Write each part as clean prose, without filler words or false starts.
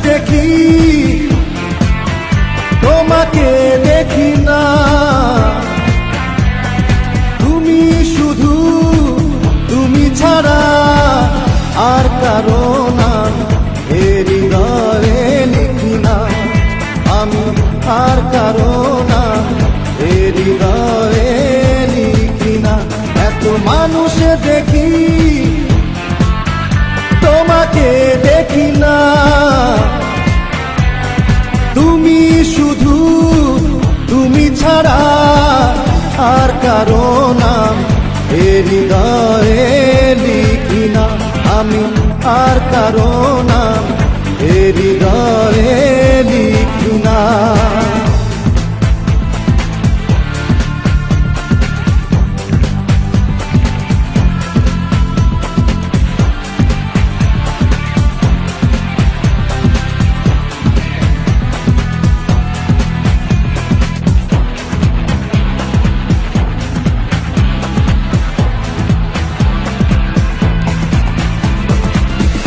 দেখি, তোমাকে দেখি না। তুমি শুধু, তুমি ছাড়া আর কারো নাম এ হৃদয়ে লিখি না। আমি আর কারো নাম এ হৃদয়ে লিখি না। এত মানুষ দেখি, তোমাকে দেখি না। তুমি শুধু, তুমি ছাড়া আর কারো নাম এ হৃদয়ে লিখি না। আমি আর কারো নাম এ হৃদয়ে লিখি না।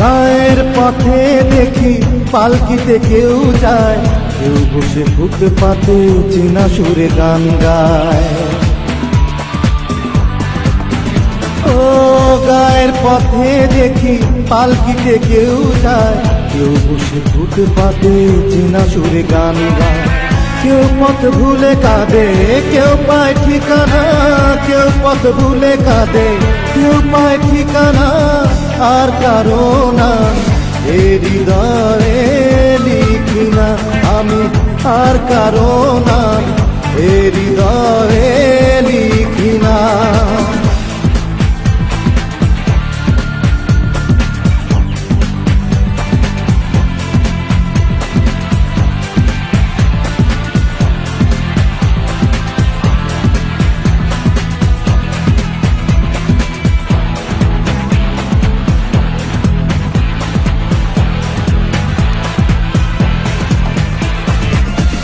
গায়ের পথে দেখি পালকিতে কেউ যায়, কেউ বসে ফুটপাতে চেনা সুরে গান গায়। ও গায়ের পথে দেখি পালকিতে কেউ যায়, কেউ বসে ফুটপাতে চেনা সুরে গান গায়। কেউ পথ ভুলে কাঁদে, কেউ পায় ঠিকানা। কেউ পথ ভুলে কাঁদে, কেউ পায় ঠিকানা। আর কারো নাম এ হৃদয়ে লিখি না। আমি আর কারো নাম এ হৃদয়ে লিখি না।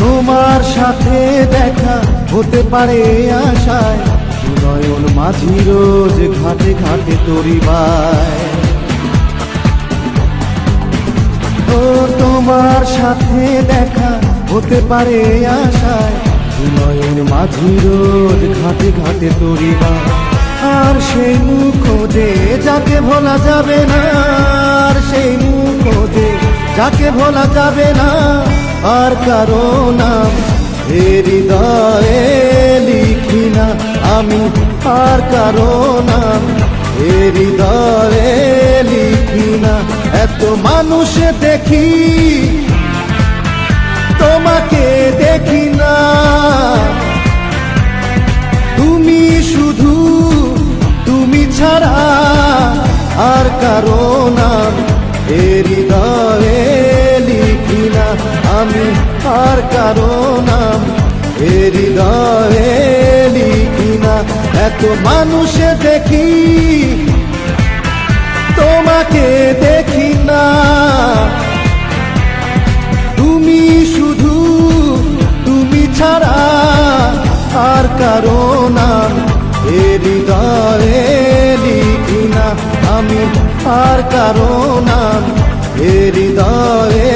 তোমার সাথে দেখা হতে পারে আশায়, নয়ন মাঝি রোজ ঘাটে ঘাটে তরি বায়। ও তোমার সাথে দেখা হতে পারে আশায়, নয়ন মাঝি রোজ ঘাটে ঘাটে তরি বায়। আর সেই মুখ খোঁজে যাকে ভোলা যাবে না। আর সেই মুখ খোঁজে যাকে ভোলা যাবে না। আর কারো নাম এ হৃদয়ে লিখি না। আমি আর কারো নাম এ হৃদয়ে লিখি না। এত মানুষ দেখি, তোমাকে দেখি না। তুমি শুধু, তুমি ছাড়া আর কারো নাম এ হৃদয়ে লিখি না। আমি আর কারো নাম এ হৃদয়ে লিখি না। এত মানুষ দেখি, তোমাকে দেখি না। তুমি শুধু, তুমি ছাড়া আর কারো নাম এ হৃদয়ে লিখি না। আমি আর কারো নাম এ হৃদয়ে